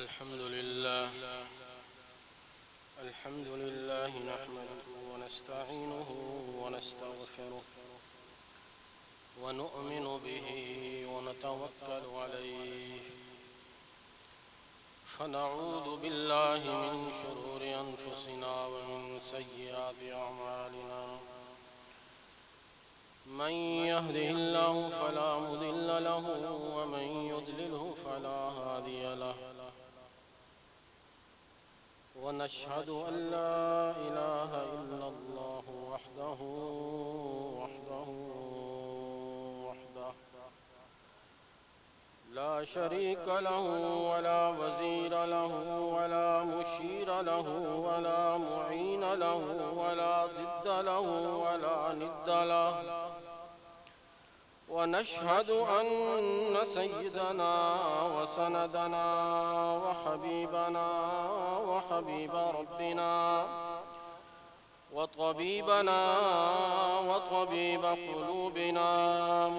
الحمد لله نحمده ونستعينه ونستغفره ونؤمن به ونتوكل عليه فنعوذ بالله من شرور أنفسنا ومن سيئات أعمالنا من يهده الله فلا مضل له ومن يضلله فلا هادي له ونشهد أن لا إله إلا الله وحده لا شريك له ولا وزير له ولا مشير له ولا معين له ولا ضد له ولا ند له ونشهد أن سيدنا وسندنا وحبيبنا وحبيب ربنا وطبيبنا وطبيب قلوبنا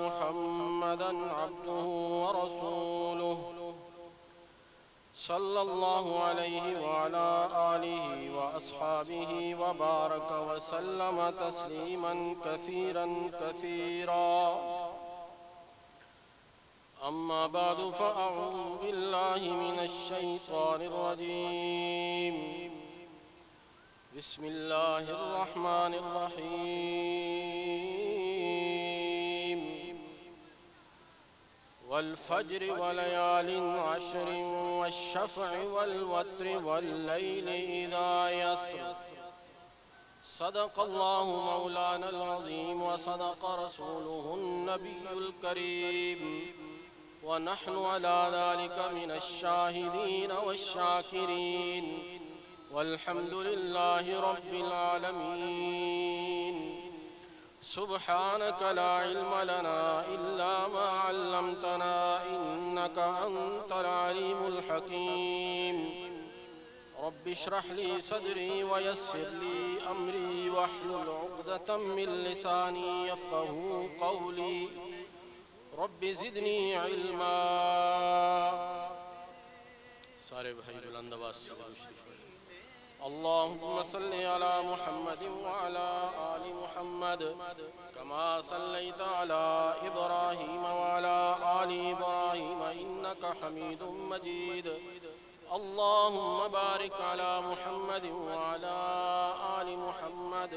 محمدا عبده ورسوله صلى الله عليه وعلى آله وأصحابه وبارك وسلم تسليما كثيرا كثيرا أما بعد فأعوذ بالله من الشيطان الرجيم بسم الله الرحمن الرحيم والفجر وليال عشر والشفع والوتر والليل إذا يسر صدق الله مولانا العظيم وصدق رسوله النبي الكريم ونحن على ذلك من الشاهدين والشاكرين والحمد لله رب العالمين سبحانك لا علم لنا إلا ما علمتنا إنك أنت العليم الحكيم رب اشرح لي صدري ويسر لي أمري واحلل عقدة من لساني يفقه قولي رب زدني علما سارے بھائی بلند آواز سے درود شریف اللهم صل على محمد وعلى آل محمد كما صليت على إبراهيم وعلى آل إبراهيم إنك حميد مجيد اللهم بارك على محمد وعلى آل محمد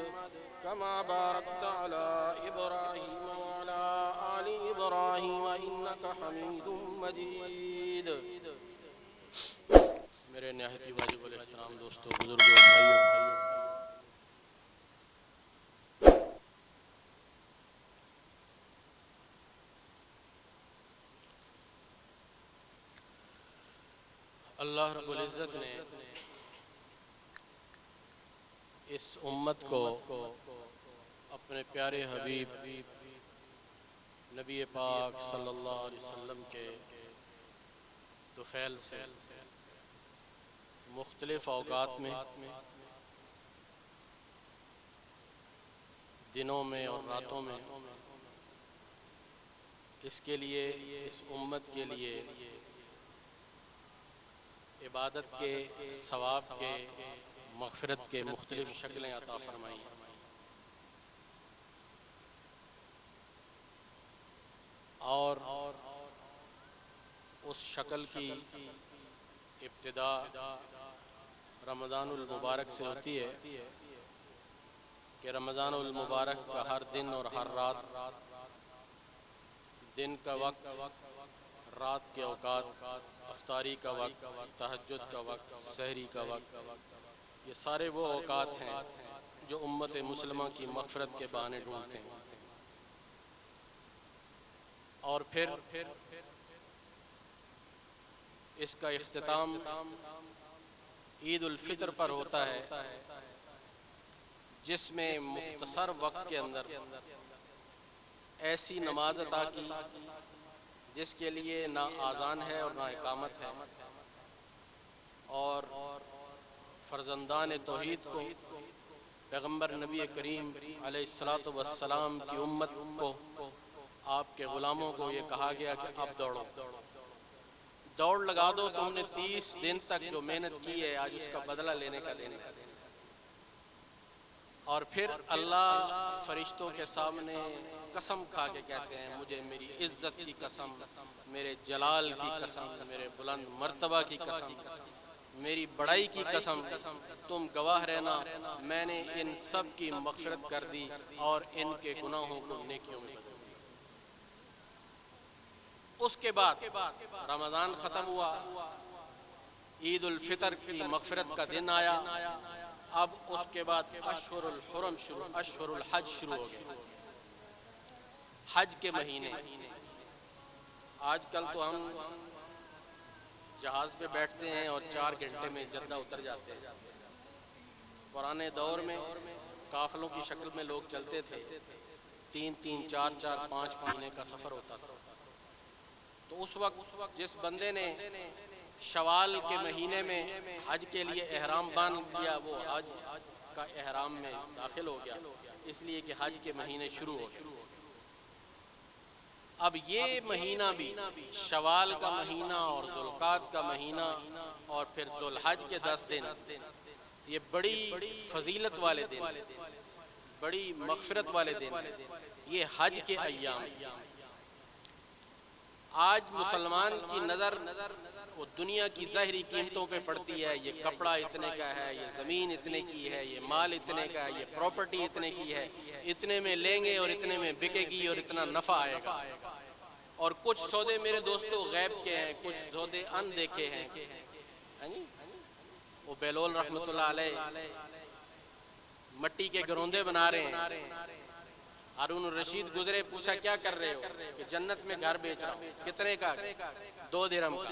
كما باركت على إبراهيم وعلى آل إبراهيم إنك حميد مجيد میرے نہایت واجب الاحترام دوستوں بزرگوں بھائیوں اللہ رب العزت نے اس امت کو اپنے پیارے حبیب نبی پاک صلی اللہ علیہ وسلم کے طفیل سے مختلف اوقات میں دنوں میں اور راتوں میں اس کے لیے اس امت کے لیے عبادت کے ثواب کے مغفرت کے مختلف شکلیں عطا فرمائی اور اس شکل کی ابتدا رمضان المبارک سے ہوتی ہے کہ رمضان المبارک کا ہر دن اور ہر رات، دن کا وقت، رات کے اوقات، افطاری کا وقت، تہجد کا وقت، سحری کا وقت، یہ سارے وہ اوقات ہیں جو امت مسلمہ کی مغفرت کے بہانے ڈھونڈتے ہیں. اور پھر اس کا اختتام عید الفطر پر ہوتا ہے، جس میں مختصر وقت کے اندر ایسی نماز عطا کی جس کے لیے نہ آذان ہے اور نہ اقامت ہے، اور فرزندان توحید کو، پیغمبر نبی کریم علیہ الصلاۃ والسلام کی امت کو، آپ کے غلاموں کو یہ کہا گیا کہ اب دوڑو، دوڑ لگا دو، تم نے 30 دن تک جو محنت کی ہے آج اس کا بدلہ لینے کا دن ہے۔ اور پھر اللہ فرشتوں کے سامنے قسم کھا کے کہتے ہیں مجھے میری عزت کی قسم، میرے جلال کی قسم، میرے بلند مرتبہ کی قسم، میری بڑائی کی قسم، تم گواہ رہنا میں نے ان سب کی مغفرت کر دی اور ان کے گناہوں کو نیکیوں میں بدل دیا۔ اس کے بعد رمضان ختم ہوا، عید الفطر کی مغفرت کا دن آیا، اب اس کے بعد اشہر الحرم شروع، اشہر الحج شروع ہو گئے، حج کے مہینے۔ آج کل تو ہم جہاز پہ بیٹھتے ہیں اور 4 گھنٹے میں جدہ اتر جاتے ہیں، پرانے دور میں قافلوں کی شکل میں لوگ چلتے تھے، 3 4 5 مہینے کا سفر ہوتا تھا۔ تو اس وقت جس بندے نے شوال کے مہینے میں حج کے لیے احرام باندھ لیا وہ حج کا احرام میں داخل ہو گیا، اس لیے کہ حج کے مہینے شروع ہو گئے۔ اب یہ مہینہ بھی شوال کا مہینہ اور ذوالقعدہ کا مہینہ اور پھر ذوالحج کے 10 دن، یہ بڑی فضیلت والے دن، بڑی مغفرت والے دن، یہ حج کے ایام۔ آج مسلمان کی نظر وہ دنیا کی ظاہری قیمتوں پہ پڑتی ہے، یہ کپڑا اتنے کا ہے، یہ زمین اتنے کی ہے، یہ مال اتنے کا ہے، یہ پراپرٹی اتنے کی ہے، اتنے میں لیں گے اور اتنے میں بکے گی اور اتنا نفع آئے گا۔ اور کچھ سودے میرے دوستوں غیب کے ہیں، کچھ سودے ان دیکھے ہیں۔ وہ بیلول رحمۃ اللہ علیہ مٹی کے گروندے بنا رہے ہیں، ہارون الرشید گزرے، پوچھا کیا کر رہے ہو؟ کہ جنت میں گھر بیچ رہا ہوں۔ کتنے کا؟ 2 درہم کا۔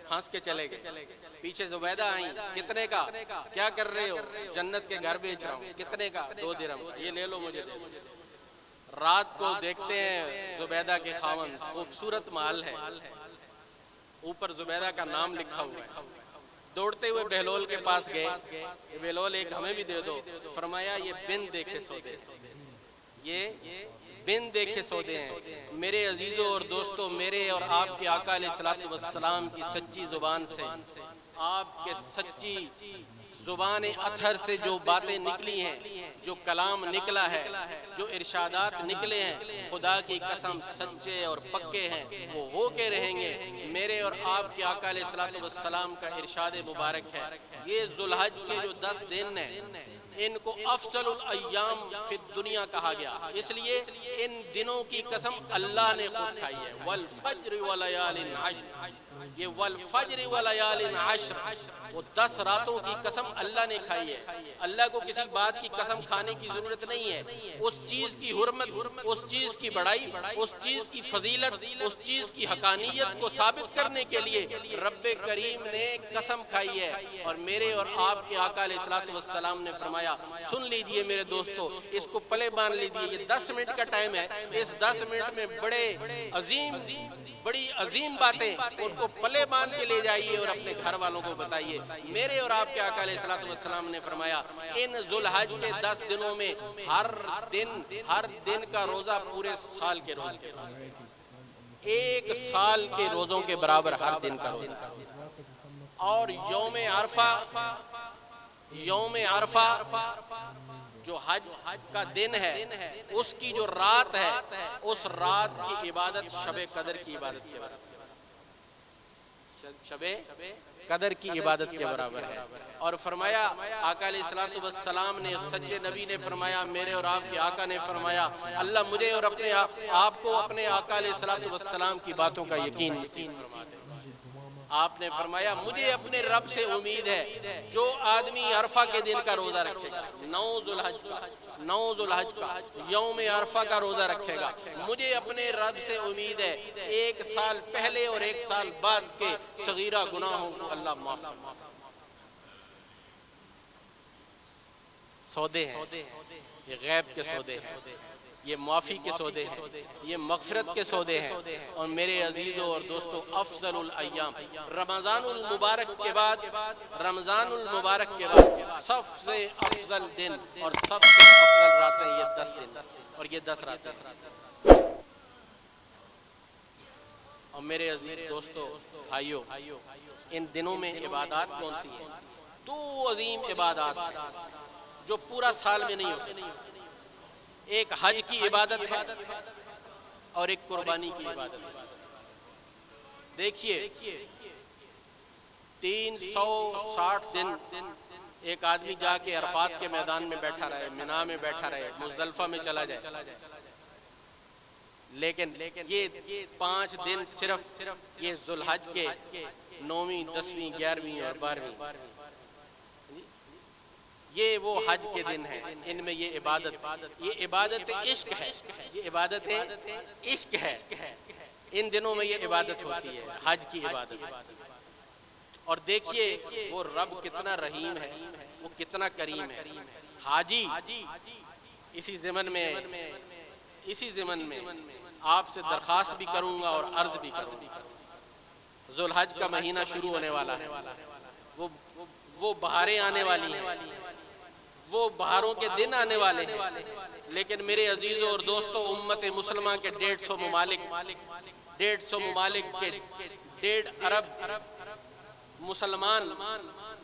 ہنس کے چلے گئے۔ پیچھے زبیدہ آئیں، کتنے کا؟ کیا کر رہے ہو؟ جنت کے گھر بیچ رہا ہوں۔ کتنے کا؟ 2 درہم کا۔ یہ لے لو، مجھے دے دو۔ رات کو دیکھتے ہیں زبیدہ کے خاوند، خوبصورت محل ہے، اوپر زبیدہ کا نام لکھا ہوا ہے، دوڑتے ہوئے بہلول کے پاس گئے، بہلول ایک ہمیں بھی دے دو۔ فرمایا یہ بن دیکھے سودے، یہ بن دیکھے سودے ہیں۔ میرے عزیزوں اور دوستوں، میرے اور آپ کے آقا علیہ الصلوۃ والسلام کی سچی زبان سے، آپ کے سچی زبان اطہر سے جو باتیں نکلی ہیں، جو کلام نکلا ہے، جو ارشادات نکلے ہیں، خدا کی قسم سچے اور پکے ہیں، وہ ہو کے رہیں گے۔ میرے اور آپ کے آقا علیہ الصلوۃ والسلام کا ارشاد مبارک ہے، یہ ذوالحج کے جو 10 دن ہیں ان کو افضل الایام فی الدنیا کہا گیا، اس لیے ان دنوں کی قسم اللہ نے خود کھائی ہے۔ والفجر ولیال عشر، یہ والفجر ولیال عشر، وہ 10 راتوں کی قسم اللہ نے کھائی ہے۔ اللہ کو کسی بات کی قسم کھانے کی ضرورت نہیں ہے، اس چیز کی حرمت، اس چیز کی بڑائی، اس چیز کی فضیلت، اس چیز کی حقانیت کو ثابت کرنے کے لیے رب کریم نے قسم کھائی ہے۔ اور میرے اور آپ کے آقا علیہ الصلوۃ والسلام نے فرمایا، سن لیجئے میرے دوستو، اس کو پلے باندھ لیجئے، یہ 10 منٹ کا ٹائم ہے، اس 10 منٹ میں بڑی عظیم باتیں ان کو پلے باندھ کے لے جائیے اور اپنے گھر والوں کو بتائیے۔ میرے اور آپ کے آقا علیہ الصلوۃ والسلام نے فرمایا، ان ذوالحج کے 10 دنوں میں ہر دن کا روزہ پورے سال کے روزے کے برابر، 1 سال کے روزوں کے برابر ہر دن کا روزہ۔ اور یوم عرفہ جو حج کا دن ہے، اس کی جو رات ہے، اس رات کی عبادت شب قدر کی عبادت کے برابر، شب قدر کی عبادت کے برابر ہے۔ اور فرمایا آقا علیہ الصلوۃ والسلام نے، سچے نبی نے فرمایا، میرے اور آپ کے آقا نے فرمایا، اللہ مجھے اور اپنے آپ کو اپنے آقا علیہ الصلوۃ والسلام کی باتوں کا یقین نصیب فرما دے۔ آپ نے فرمایا، مجھے اپنے رب سے امید ہے، جو آدمی عرفہ کے دن کا روزہ رکھے گا، 9 ذوالحج کا یوم عرفہ کا روزہ رکھے گا، مجھے اپنے رب سے امید ہے 1 سال پہلے اور 1 سال بعد کے صغیرہ گناہوں کو اللہ معاف فرما دے۔ سودے ہیں، یہ غیب کے سودے ہیں، یہ معافی کے سودے ہیں، یہ مغفرت کے سودے ہیں۔ اور میرے عزیزوں اور دوستوں، افضل الایام، رمضان المبارک کے بعد سب سے افضل دن اور سب سے افضل راتیں یہ 10 دن اور یہ 10 راتیں۔ اور میرے عزیز دوستو بھائیو، ان دنوں میں عبادات کون سی ہیں؟ دو عظیم عبادات جو پورا سال میں نہیں ہو سکتی، ایک حج کی عبادت ہے اور ایک قربانی کی عبادت ہے۔ دیکھیے 360 دن ایک آدمی جا کے عرفات کے میدان میں بیٹھا رہے، منا میں بیٹھا رہے، مزدلفہ میں چلا جائے، لیکن یہ 5 دن صرف یہ ذوالحج کے 9ویں 10ویں 11ویں اور 12ویں، یہ وہ حج کے دن ہیں، ان میں یہ عبادت عشق ہے، یہ عبادت عشق ہے، ان دنوں میں یہ عبادت ہوتی ہے، حج کی عبادت۔ اور دیکھیے وہ رب کتنا رحیم ہے، وہ کتنا کریم ہے۔ حاجی اسی ضمن میں آپ سے درخواست بھی کروں گا اور عرض بھی کروں گا، ذوالحج کا مہینہ شروع ہونے والا ہے، وہ بہاریں آنے والی ہیں، وہ بہاروں کے دن آنے والے ہیں، لیکن میرے عزیزوں اور دوستوں، امت مسلمہ کے 150 ممالک کے 1.5 ارب مسلمان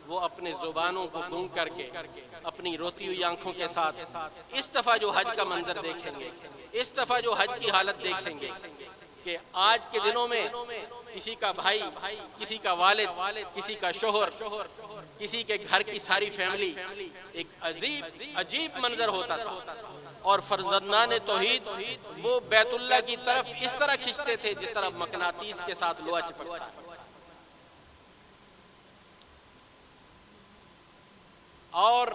وہ اپنے زبانوں کو گم کر کے اپنی روتی ہوئی آنکھوں کے ساتھ اس دفعہ جو حج کا منظر دیکھیں گے، اس دفعہ جو حج کی حالت دیکھیں گے کہ آج کے دنوں میں کسی کا بھائی، کسی کا والد، کسی کا شوہر، کسی کے گھر کی ساری فیملی، ایک عجیب منظر ہوتا تھا، اور فرزندان توحید وہ بیت اللہ کی طرف اس طرح کھنچتے تھے جس طرح مقناطیس کے ساتھ لوہا چپکتا ہے، اور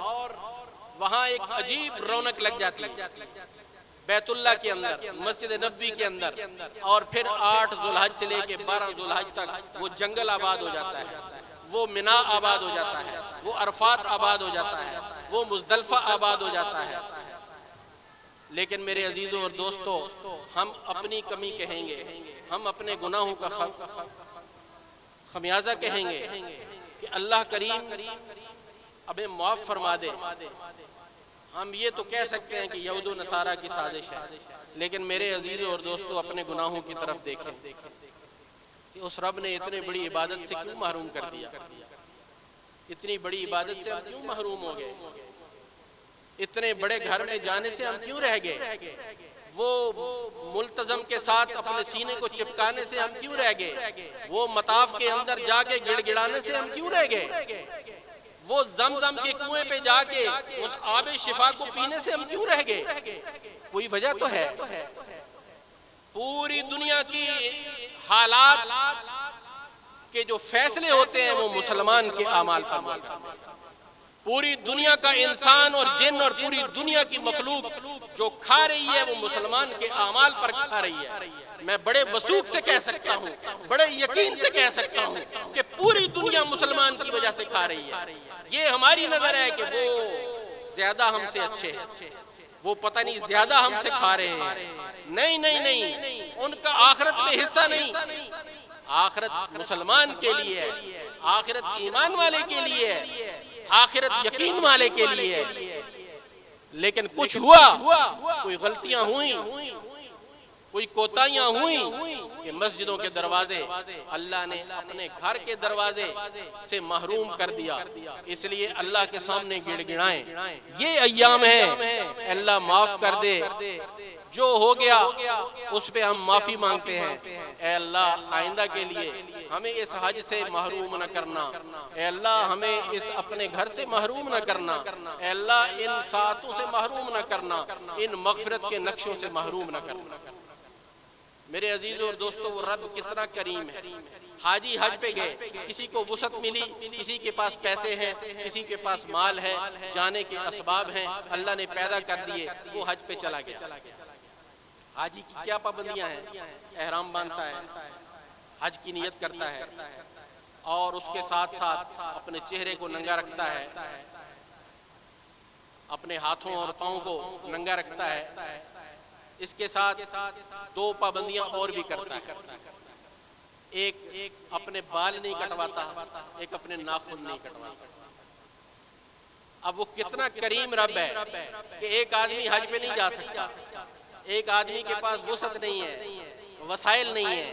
وہاں ایک عجیب رونق لگ جاتی ہے بیت اللہ کے اندر، مسجد نبوی کے اندر، اور پھر 8 ذوالحج سے لے کے 12 ذوالحج تک وہ جنگل آباد ہو جاتا ہے، وہ منا آباد ہو جاتا ہے، وہ عرفات آباد ہو جاتا ہے، وہ مزدلفہ آباد ہو جاتا ہے۔ لیکن میرے عزیزوں اور دوستوں، ہم اپنی کمی کہیں گے، ہم اپنے گناہوں کا خمیازہ کہیں گے کہ اللہ کریم ہمیں معاف فرما دے۔ ہم یہ تو کہہ سکتے ہیں کہ یہود و نصارہ کی سازش ہے، لیکن میرے عزیزوں اور دوستوں اپنے گناہوں کی طرف دیکھیں کہ اس رب نے اتنے بڑی عبادت سے کیوں محروم کر دیا، اتنی بڑی عبادت سے ہم کیوں محروم ہو گئے، اتنے بڑے گھر میں جانے سے ہم کیوں رہ گئے، وہ ملتزم کے ساتھ اپنے سینے کو چپکانے سے ہم کیوں رہ گئے، وہ مطاف کے اندر جا کے گڑ گڑانے سے ہم کیوں رہ گئے، وہ زمزم کے کنویں پہ جا کے اس آب شفا کو پینے سے ہم کیوں رہ گئے؟ کوئی وجہ تو ہے۔ پوری دنیا کی حالات کے جو فیصلے ہوتے ہیں وہ مسلمان کے اعمال پر ہوتے ہیں۔ پوری دنیا کا انسان اور جن اور پوری دنیا کی مخلوق جو کھا رہی ہے وہ مسلمان کے اعمال پر کھا رہی ہے۔ میں بڑے وثوق سے کہہ سکتا ہوں، بڑے یقین سے کہہ سکتا ہوں کہ پوری دنیا مسلمان کی وجہ سے کھا رہی ہے۔ یہ ہماری نظر ہے کہ وہ زیادہ ہم سے اچھے ہیں، وہ پتہ نہیں زیادہ ہم سے کھا رہے ہیں۔ نہیں، ان کا آخرت میں حصہ نہیں، آخرت مسلمان کے لیے ہے، آخرت ایمان والے کے لیے ہے، آخرت یقین والے کے لیے ہے۔ لیکن کچھ ہوا، کوئی غلطیاں ہوئیں، کوئی کوتاہیاں ہوئیں کہ مسجدوں کے دروازے اللہ نے اپنے گھر کے دروازے سے محروم کر دیا، اس لیے اللہ کے سامنے گڑ گڑائیں۔ یہ ایام ہیں، اللہ معاف کر دے، جو ہو گیا اس پہ ہم معافی مانگتے ہیں۔ اے اللہ آئندہ کے لیے ہمیں اس حج سے محروم نہ کرنا، اے اللہ ہمیں اس اپنے گھر سے محروم نہ کرنا، اے اللہ ان ساعتوں سے محروم نہ کرنا، ان مغفرت کے نقشوں سے محروم نہ کرنا۔ میرے عزیزوں اور دوستوں، وہ رب کتنا کریم ہے۔ حاجی حج پہ گئے، کسی کو وسعت ملی، کسی کے پاس پیسے ہیں، کسی کے پاس مال ہے، جانے کے اسباب ہیں، اللہ نے پیدا کر دیے، وہ حج پہ چلا گیا۔ حاجی کی کیا پابندیاں ہیں؟ احرام باندھتا ہے، حج کی نیت کرتا ہے، اور اس کے ساتھ ساتھ اپنے چہرے کو ننگا رکھتا ہے، اپنے ہاتھوں اور پاؤں کو ننگا رکھتا ہے۔ اس کے ساتھ 2 پابندیاں اور بھی کرتا ہے، ایک اپنے بال نہیں کٹواتا، ایک اپنے ناخن نہیں کٹواتا۔ اب وہ کتنا کریم رب ہے کہ ایک آدمی حج پہ نہیں جا سکتا، ایک آدمی کے پاس وسعت نہیں ہے، وسائل نہیں ہے،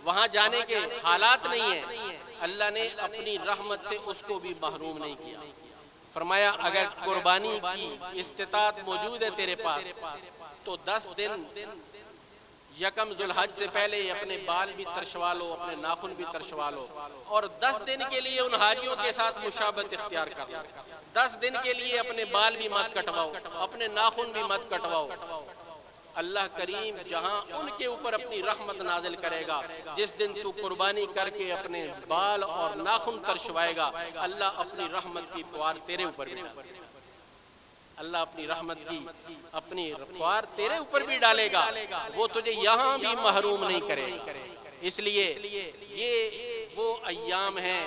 وہاں جانے کے حالات نہیں ہیں، اللہ نے اپنی رحمت سے اس کو بھی محروم نہیں کیا۔ فرمایا اگر قربانی کی استطاعت موجود ہے تیرے پاس تو 10 دن یکم ذوالحج سے پہلے اپنے بال بھی ترشوا لو، اپنے ناخن بھی ترشوا لو، اور 10 دن کے لیے ان حاجیوں کے ساتھ مشابہت اختیار کر لو۔ 10 دن کے لیے اپنے بال بھی مت کٹواؤ، اپنے ناخن بھی مت کٹواؤ۔ اللہ کریم جہاں ان کے اوپر اپنی رحمت نازل کرے گا، جس دن تو قربانی کر کے اپنے بال اور ناخن ترشوائے گا، اللہ اپنی رحمت کی فوار تیرے اوپر بھی ڈالے گا۔ اللہ اپنی رحمت کی اپنی فوار تیرے اوپر بھی ڈالے گا، وہ تجھے یہاں بھی محروم نہیں کرے گا۔ اس لیے یہ وہ ایام ہیں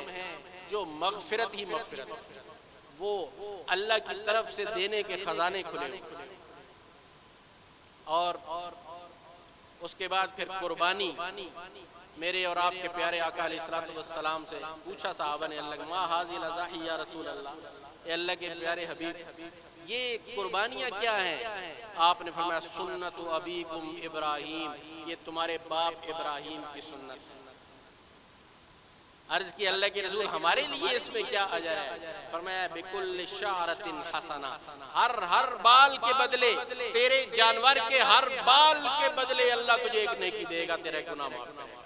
جو مغفرت ہی مغفرت، وہ اللہ کی طرف سے دینے کے خزانے کھلے، اور اس کے بعد پھر قربانی۔ میرے اور آپ کے پیارے آقا علیہ الصلوۃ والسلام سے پوچھا صحابہ نے، اللہ ما ھذی الاضاحی یا رسول اللہ، اے اللہ کے پیارے حبیب یہ قربانیاں کیا ہیں؟ آپ نے فرمایا سنت ابیکم ابراہیم، یہ تمہارے باپ ابراہیم کی سنت ہے۔ عرض کی اللہ کے رسول ہمارے لیے اس میں کیا اجر ہے؟ فرمایا بکل شعرۃ حسنہ، ہر بال کے بدلے، تیرے جانور کے ہر بال کے بدلے اللہ تجھے ایک نیکی دے گا، تیرے گناہ معاف کرے گا۔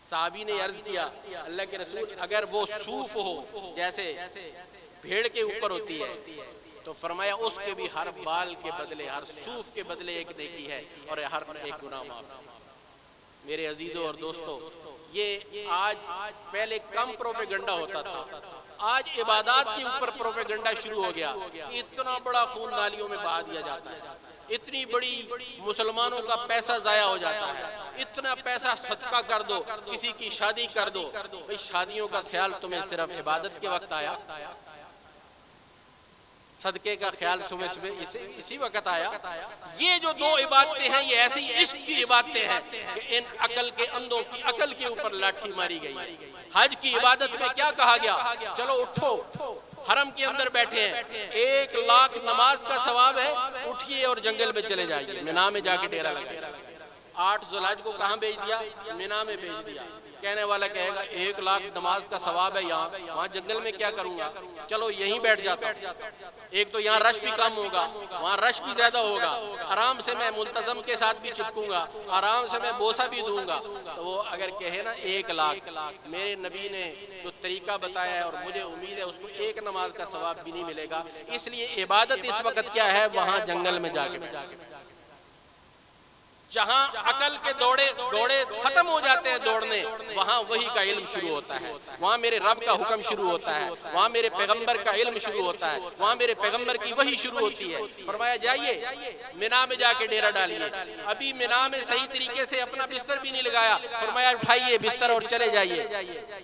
صحابی نے عرض کیا اللہ کے رسول اگر وہ صوف ہو جیسے بھیڑ کے اوپر ہوتی ہے تو فرمایا اس کے بھی ہر بال کے بدلے، ہر صوف کے بدلے ایک نیکی ہے اور ہر ایک گناہ معاف۔ میرے عزیزوں اور دوستوں، یہ آج پہلے کم پروپیگنڈا ہوتا تھا، آج عبادات کے اوپر پروپیگنڈا شروع ہو گیا۔ اتنا بڑا خون نالیوں میں بہا دیا جاتا ہے، اتنی بڑی مسلمانوں کا پیسہ ضائع ہو جاتا ہے، اتنا پیسہ صدقہ کر دو، کسی کی شادی کر دو۔ بھئی شادیوں کا خیال تمہیں صرف عبادت کے وقت آیا؟ صدقے کا خیال صبح اسی وقت آیا؟ یہ جو دو عبادتیں ہیں یہ ایسی عشق کی عبادتیں ہیں کہ ان عقل کے اندھوں کی عقل کے اوپر لاٹھی ماری گئی۔ حج کی عبادت میں کیا کہا گیا؟ چلو اٹھو، حرم کے اندر بیٹھے ہیں، 1,00,000 نماز کا ثواب ہے، اٹھیے اور جنگل میں چلے جائیے، مینا میں جا کے ڈیرا لگائیے۔ 8 ذوالحج کو کہاں بھیج دیا؟ مینا میں بھیج دیا۔ کہنے والا کہے گا 1,00,000 نماز کا ثواب ہے یہاں، وہاں جنگل میں کیا کروں گا؟ چلو یہیں بیٹھ جاتا ہوں، ایک تو یہاں رش بھی کم ہوگا، وہاں رش بھی زیادہ ہوگا، آرام سے میں ملتزم کے ساتھ بھی چپکوں گا، آرام سے میں بوسہ بھی دوں گا۔ تو وہ اگر کہے نا 1,00,000، میرے نبی نے جو طریقہ بتایا ہے اور مجھے امید ہے اس کو ایک نماز کا ثواب بھی نہیں ملے گا۔ اس لیے عبادت اس وقت کیا ہے؟ وہاں جنگل میں جا کے جہاں عقل کے دوڑے ختم ہو جاتے ہیں دوڑنے، وہاں وحی کا علم شروع ہوتا ہے، وہاں میرے رب کا حکم شروع ہوتا ہے، وہاں میرے پیغمبر کا علم شروع ہوتا ہے، وہاں میرے پیغمبر کی وحی شروع ہوتی ہے۔ فرمایا جائیے مینا میں جا کے ڈیرا ڈالیے۔ ابھی مینا میں صحیح طریقے سے اپنا بستر بھی نہیں لگایا، فرمایا اٹھائیے بستر اور چلے جائیے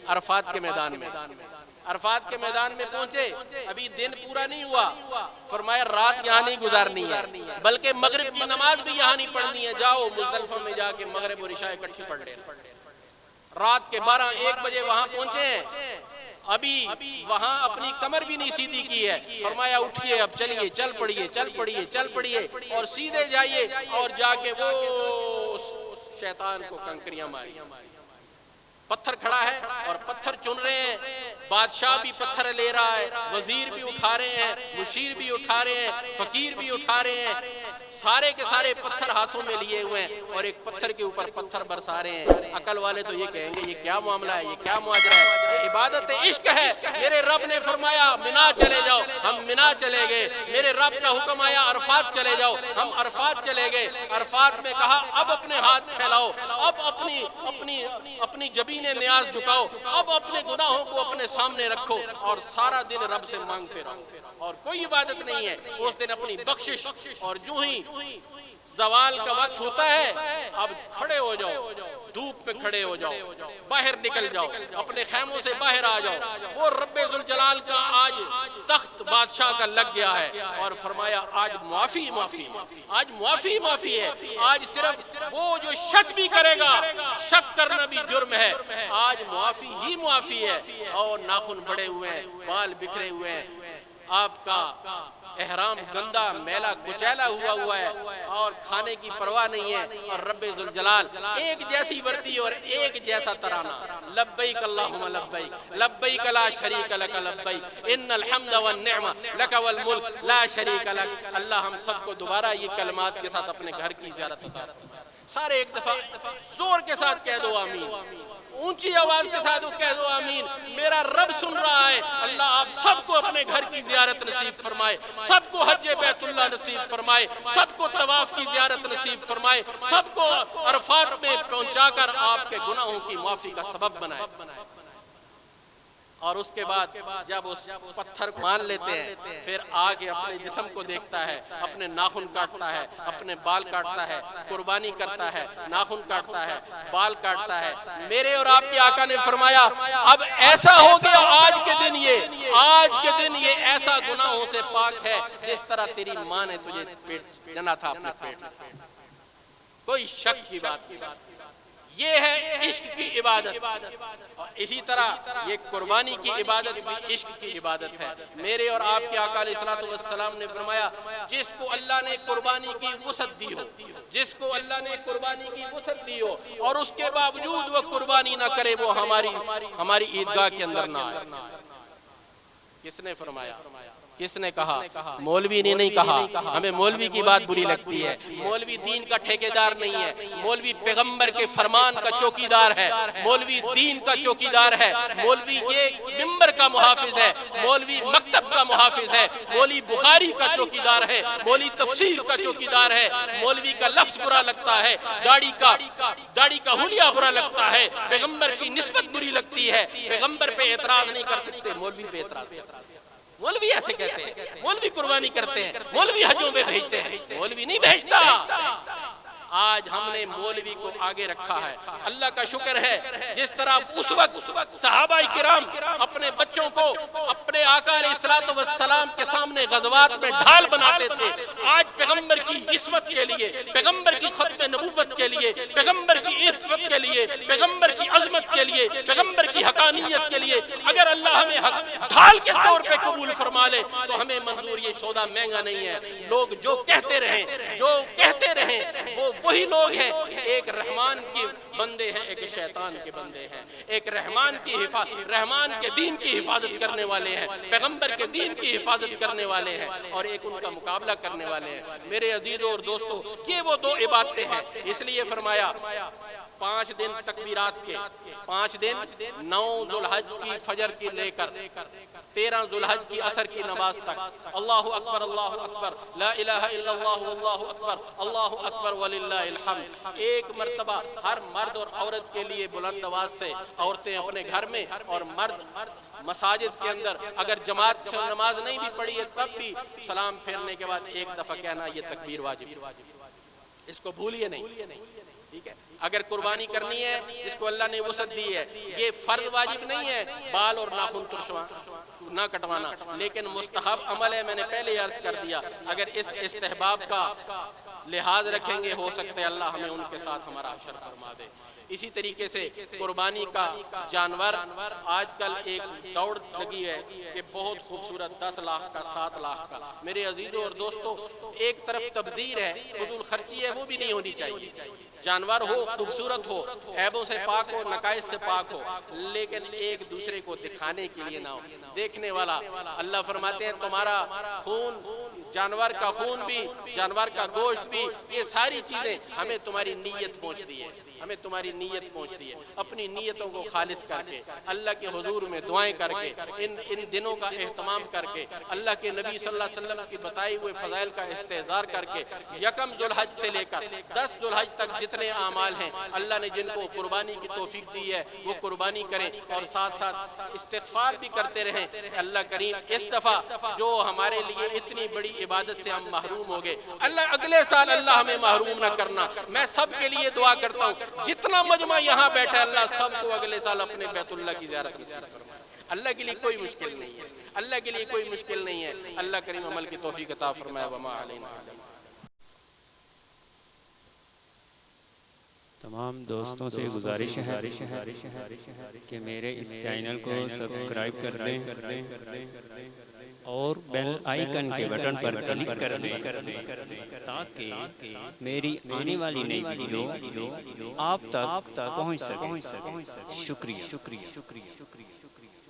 عرفات کے میدان میں۔ عرفات کے میدان میں پہنچے، ابھی دن پورا نہیں ہوا، فرمایا رات یہاں نہیں گزارنی ہے بلکہ مغرب کی نماز بھی یہاں نہیں پڑھنی ہے، جاؤ مزدلفہ میں جا کے مغرب اور عشاء اکٹھی پڑھ لے۔ رات کے 12-1 بجے وہاں پہنچے ہیں، ابھی وہاں اپنی کمر بھی نہیں سیدھی کی ہے، فرمایا اٹھیے اب چلیے، چل پڑیے اور سیدھے جائیے اور جا کے وہ شیطان کو کنکریاں ماری۔ پتھر کھڑا ہے اور پتھر چن رہے ہیں، بادشاہ بھی پتھر لے رہا ہے، وزیر بھی اٹھا رہے ہیں، مشیر بھی اٹھا رہے ہیں، فقیر بھی اٹھا رہے ہیں، سارے کے سارے پتھر ہاتھوں میں لیے ہوئے ہیں اور ایک پتھر کے اوپر پتھر برسا رہے ہیں۔ عقل والے تو یہ کہیں گے یہ کیا معاملہ ہے، یہ کیا ماجرا ہے، یہ عبادت عشق ہے۔ میرے رب نے فرمایا منا چلے جاؤ، ہم منا چلے گئے۔ میرے رب کا حکم آیا عرفات چلے جاؤ، ہم عرفات چلے گئے۔ عرفات میں کہا اب اپنے ہاتھ پھیلاؤ، اب اپنی جبین نیاز جھکاؤ، اب اپنے گناہوں کو اپنے سامنے رکھو اور سارا دن رب سے مانگتے رہو، اور کوئی عبادت نہیں ہے اس دن اپنی بخشش۔ اور جو ہی زوال کا وقت ہوتا ہے اب کھڑے ہو جاؤ، دھوپ میں کھڑے ہو جاؤ، باہر نکل جاؤ، اپنے خیموں سے باہر آ جاؤ۔ وہ رب ذوالجلال کا آج تخت بادشاہ کا لگ گیا ہے اور فرمایا آج معافی آج معافی ہے۔ آج صرف وہ جو شک بھی کرے گا، شک کرنا بھی جرم ہے، آج معافی ہے۔ اور ناخن بڑے ہوئے ہیں، بال بکھرے ہوئے ہیں، آپ کا احرام گندا میلا کچیلا ہوا ہے اور کھانے کی پرواہ نہیں ہے، اور رب ذوالجلال ایک جیسی ورتی اور ایک جیسا ترانہ، لبیک اللہم لبیک لبیک لا شریک لک لبیک ان الحمد والنعمہ لک والملک لا شریک لک۔ اللہ ہم سب کو دوبارہ یہ کلمات کے ساتھ اپنے گھر کی زیارت عطا فرمائے۔ سارے ایک دفعہ زور کے ساتھ کہہ دو آمین، اونچی آواز کے ساتھ کہہ دو آمین۔ میرا رب سن رہا ہے، اللہ آپ سب کو اپنے گھر کی زیارت نصیب فرمائے، سب کو حج بیت اللہ نصیب فرمائے، سب کو طواف کی زیارت نصیب فرمائے، سب کو عرفات میں پہنچا کر آپ کے گناہوں کی معافی کا سبب بنائے۔ اور اس کے بعد جب اس پتھر کو مان لیتے ہیں، پھر آگے اپنے جسم کو دیکھتا ہے، اپنے ناخن کاٹتا ہے، اپنے بال کاٹتا ہے، قربانی کرتا ہے، ناخن کاٹتا ہے، بال کاٹتا ہے۔ میرے اور آپ کے آقا نے فرمایا اب ایسا ہو گیا آج کے دن یہ ایسا گناہوں سے پاک ہے جس طرح تیری ماں نے تجھے پیٹ جنا تھا اپنے پیٹ سے۔ کوئی شک کی بات نہیں، یہ ہے عشق کی عبادت۔ اور اسی طرح یہ قربانی کی عبادت بھی عشق کی عبادت ہے۔ میرے اور آپ کے آقا علیہ الصلوۃ والسلام نے فرمایا جس کو اللہ نے قربانی کی وسعت دی ہو، جس کو اللہ نے قربانی کی وسعت دی ہو اور اس کے باوجود وہ قربانی نہ کرے، وہ ہماری عیدگاہ کے اندر نہ آئے۔ کس نے فرمایا؟ کس نے کہا؟ مولوی نے نہیں کہا۔ ہمیں مولوی کی بات بری لگتی ہے، مولوی دین کا ٹھیکیدار نہیں ہے، مولوی پیغمبر کے فرمان کا چوکیدار ہے، مولوی دین کا چوکیدار ہے، مولوی یہ منبر کا محافظ ہے، مولوی مکتب کا محافظ ہے، مولوی بخاری کا چوکیدار ہے، مولوی تفسیر کا چوکیدار ہے۔ مولوی کا لفظ برا لگتا ہے، داڑھی کا حلیہ برا لگتا ہے، پیغمبر کی نسبت بری لگتی ہے، پیغمبر پہ اعتراض نہیں کر سکتے، مولوی پہ اعتراض کرتے ہیں۔ مولوی ایسے کہتے ہیں، مولوی قربانی کرتے ہیں، مولوی حجوں میں بھیجتے ہیں، مولوی نہیں بھیجتا۔ آج ہم نے مولوی کو آگے رکھا ہے۔ اللہ کا شکر ہے جس طرح اس وقت صحابہ کرام اپنے بچوں کو اپنے آقا علیہ الصلوۃ والسلام کے سامنے غزوات میں ڈھال بناتے تھے، آج پیغمبر کی عصمت کے لیے، پیغمبر کی ختم نبوت کے لیے، پیغمبر کی عزت کے لیے، پیغمبر کی عظمت کے لیے، پیغمبر کی حقانیت کے لیے اگر اللہ ہمیں ڈھال کے طور پہ قبول فرما لے تو ہمیں منظور، یہ سودا مہنگا نہیں ہے۔ لوگ جو کہتے رہیں وہ وہی لوگ ہیں، ایک رحمان کے بندے ہیں، ایک شیطان کے بندے ہیں، ایک رحمان کے دین کی حفاظت کرنے والے ہیں، پیغمبر کے دین کی حفاظت کرنے والے ہیں، اور ایک ان کا مقابلہ کرنے والے ہیں۔ میرے عزیزوں اور دوستوں، یہ وہ دو عبادتیں ہیں، اس لیے فرمایا 5 دن تکبیرات کے، 5 دن 9 ذوالحج کی فجر کی لے کر 13 ذوالحج کی عصر کی نماز تک اللہ اکبر لا الہ الا اللہ واللہ اکبر اللہ اکبر وللہ الحمد، ایک مرتبہ ہر مرد اور عورت کے لیے بلند آواز سے، عورتیں اپنے گھر میں اور مرد مساجد کے اندر، اگر جماعت سے نماز نہیں بھی پڑھی ہے تب بھی سلام پھیرنے کے بعد ایک دفعہ کہنا یہ تکبیر واجب، اس کو بھولیے نہیں، ٹھیک ہے؟ اگر قربانی کرنی ہے جس کو اللہ نے وسعت دی ہے، یہ فرض واجب نہیں ہے بال اور ناخن نہ کٹوانا، لیکن مستحب عمل ہے۔ میں نے پہلے عرض کر دیا، اگر اس استحباب کا لحاظ رکھیں گے ہو سکتا ہے اللہ ہمیں ان کے ساتھ ہمارا حشر فرما دے۔ اسی طریقے سے قربانی کا جانور آج کل ایک دوڑ لگی ہے کہ بہت خوبصورت 10 لاکھ کا 7 لاکھ کا۔ میرے عزیزوں اور دوستوں، ایک طرف تبذیر ہے، فضول خرچی ہے، وہ بھی نہیں ہونی چاہیے۔ جانور ہو، خوبصورت ہو، عیبوں سے پاک ہو، نقائص سے پاک ہو، لیکن ایک دوسرے کو دکھانے کے لیے نہ ہو۔ دیکھنے والا، اللہ فرماتے ہیں تمہارا خون، جانور کا خون بھی، جانور کا گوشت بھی، یہ ساری چیزیں ہمیں تمہاری نیت پہنچتی ہے، ہمیں تمہاری نیت پہنچتی ہے۔ اپنی نیتوں کو خالص کر کے، اللہ کے حضور میں دعائیں کر کے، ان دنوں کا اہتمام کر کے، اللہ کے نبی صلی اللہ علیہ وسلم کی بتائی ہوئے فضائل کا استحضار کر کے، 1 ذوالحج سے لے کر 10 ذوالحج تک جتنے اعمال ہیں اللہ نے جن کو قربانی کی توفیق دی ہے وہ قربانی کریں، اور ساتھ ساتھ استغفار بھی کرتے رہیں۔ اللہ کریم اس دفعہ جو ہمارے لیے اتنی بڑی عبادت سے ہم محروم ہو گئے، اللہ اگلے سال اللہ ہمیں محروم نہ کرنا۔ میں سب کے لیے دعا کرتا ہوں، جتنا مجمع یہاں بیٹھا ہے اللہ سب کو اگلے سال اپنے بیت اللہ کی زیارت نصیب فرمائے۔ اللہ کے لیے کوئی مشکل نہیں ہے، اللہ کے لیے کوئی مشکل نہیں ہے۔ اللہ کریم عمل کی توفیق عطا فرمائے۔ وما علینا۔ تمام دوستوں سے گزارش ہے کہ میرے اس چینل کو سبسکرائب کر دیں اور بیل آئیکن کے بٹن پر کلک کر دیں تاکہ میری آنے والی نئی ویڈیو آپ تک پہنچ سکے۔ شکریہ۔